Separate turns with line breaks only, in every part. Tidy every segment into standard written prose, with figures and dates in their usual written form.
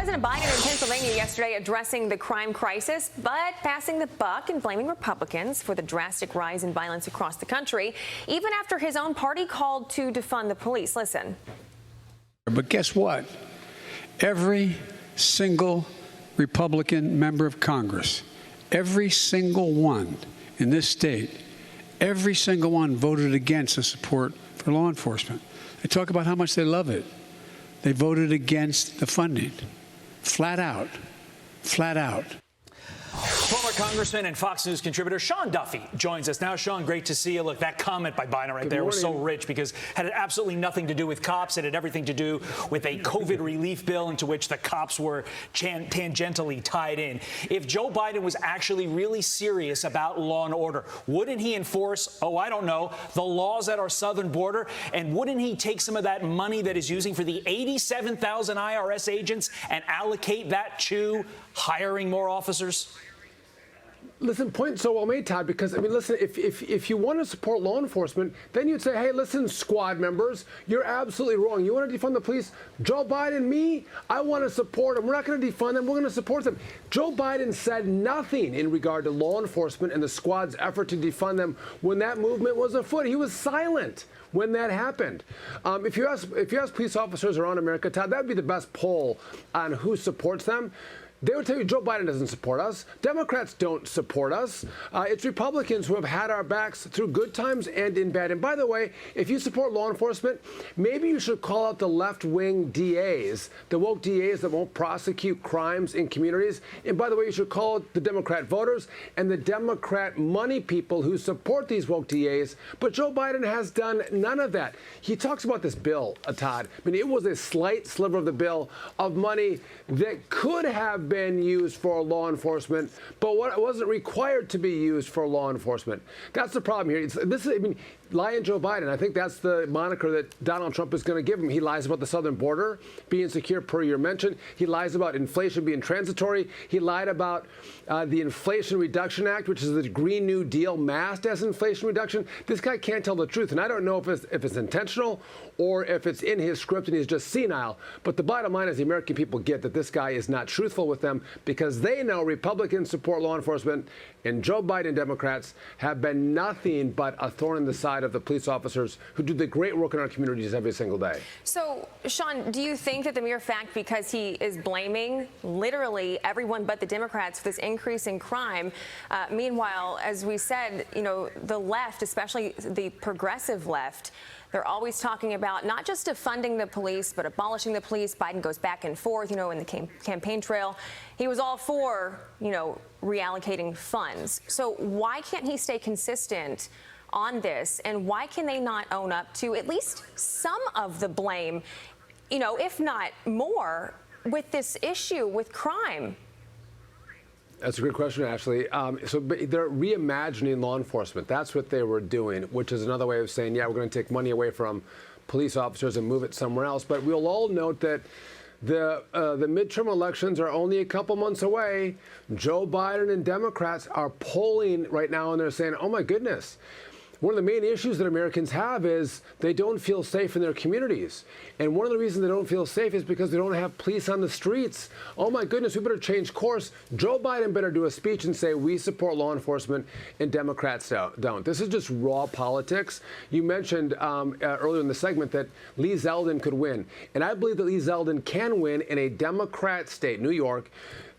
President Biden in Pennsylvania yesterday addressing the crime crisis, but passing the buck and blaming Republicans for the drastic rise in violence across the country, even after his own party called to defund the police. Listen.
But guess what? Every single Republican member of Congress, every single one in this state, every single one voted against the support for law enforcement. They talk about how much they love it. They voted against the funding. Flat out. Flat out.
Former Congressman and Fox News contributor Sean Duffy joins us now. Sean, great to see you. Look, that comment by Biden right there was so rich because it had absolutely nothing to do with cops. It had everything to do with a COVID relief bill into which the cops were tangentially tied in. If Joe Biden was actually really serious about law and order, wouldn't he enforce, I don't know, the laws at our southern border? And wouldn't he take some of that money that is using for the 87,000 IRS agents and allocate that to hiring more officers?
Listen, point so well made, Todd, because, I mean, listen, if you want to support law enforcement, then you'd say, hey, listen, squad members, you're absolutely wrong. You want to defund the police? Joe Biden, me, I want to support them. We're not going to defund them. We're going to support them. Joe Biden said nothing in regard to law enforcement and the squad's effort to defund them when that movement was afoot. He was silent when that happened. If you ask police officers around America, Todd, that would be the best poll on who supports them. They would tell you Joe Biden doesn't support us. Democrats don't support us. It's Republicans who have had our backs through good times and in bad. And by the way, if you support law enforcement, maybe you should call out the left-wing DAs, the woke DAs that won't prosecute crimes in communities. And by the way, you should call out the Democrat voters and the Democrat money people who support these woke DAs. But Joe Biden has done none of that. He talks about this bill, Todd. I mean, it was a slight sliver of the bill of money that could have been used for law enforcement, but what wasn't required to be used for law enforcement. That's the problem here. Lying Joe Biden, I think that's the moniker that Donald Trump is going to give him. He lies about the southern border being secure, per your mention. He lies about inflation being transitory. He lied about the Inflation Reduction Act, which is the Green New Deal masked as inflation reduction. This guy can't tell the truth, and I don't know if it's intentional or if it's in his script and he's just senile. But the bottom line is the American people get that this guy is not truthful with them because they know Republicans support law enforcement and Joe Biden Democrats have been nothing but a thorn in the side of the police officers who do the great work in our communities every single day.
So, Sean, do you think that the mere fact because he is blaming literally everyone but the Democrats for this increase in crime, meanwhile, as we said, the left, especially the progressive left, they're always talking about not just defunding the police, but abolishing the police. Biden goes back and forth, in the campaign trail. He was all for, reallocating funds. So why can't he stay consistent on this? And why can they not own up to at least some of the blame, if not more, with this issue with crime?
That's a good question, Ashley. So they're reimagining law enforcement. That's what they were doing, which is another way of saying, yeah, we're going to take money away from police officers and move it somewhere else. But we'll all note that the midterm elections are only a couple months away. Joe Biden and Democrats are polling right now, and they're saying, oh, my goodness. One of the main issues that Americans have is they don't feel safe in their communities. And one of the reasons they don't feel safe is because they don't have police on the streets. Oh, my goodness, we better change course. Joe Biden better do a speech and say we support law enforcement and Democrats don't. This is just raw politics. You mentioned earlier in the segment that Lee Zeldin could win. And I believe that Lee Zeldin can win in a Democrat state, New York,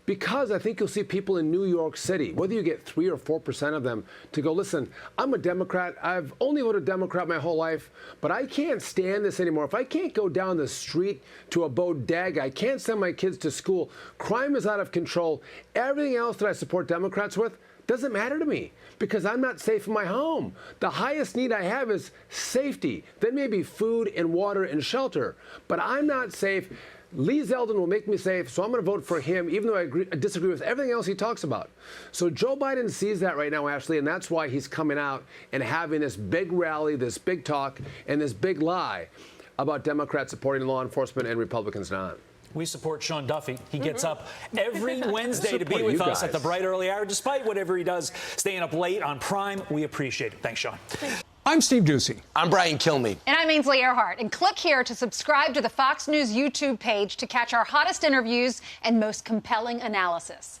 because I think you'll see people in New York City, whether you get 3 or 4% of them, to go, listen, I'm a Democrat. I've only voted Democrat my whole life, but I can't stand this anymore. If I can't go down the street to a bodega, I can't send my kids to school, crime is out of control, everything else that I support Democrats with doesn't matter to me because I'm not safe in my home. The highest need I have is safety, then maybe food and water and shelter, but I'm not safe. Lee Zeldin will make me safe, so I'm going to vote for him, even though I disagree with everything else he talks about. So Joe Biden sees that right now, Ashley, and that's why he's coming out and having this big rally, this big talk, and this big lie about Democrats supporting law enforcement and Republicans not.
We support Sean Duffy. He gets up every Wednesday to be with us at the bright early hour, despite whatever he does, staying up late on Prime. We appreciate it. Thanks, Sean.
I'm Steve Doocy.
I'm Brian Kilmeade.
And I'm Ainsley Earhart. And click here to subscribe to the Fox News YouTube page to catch our hottest interviews and most compelling analysis.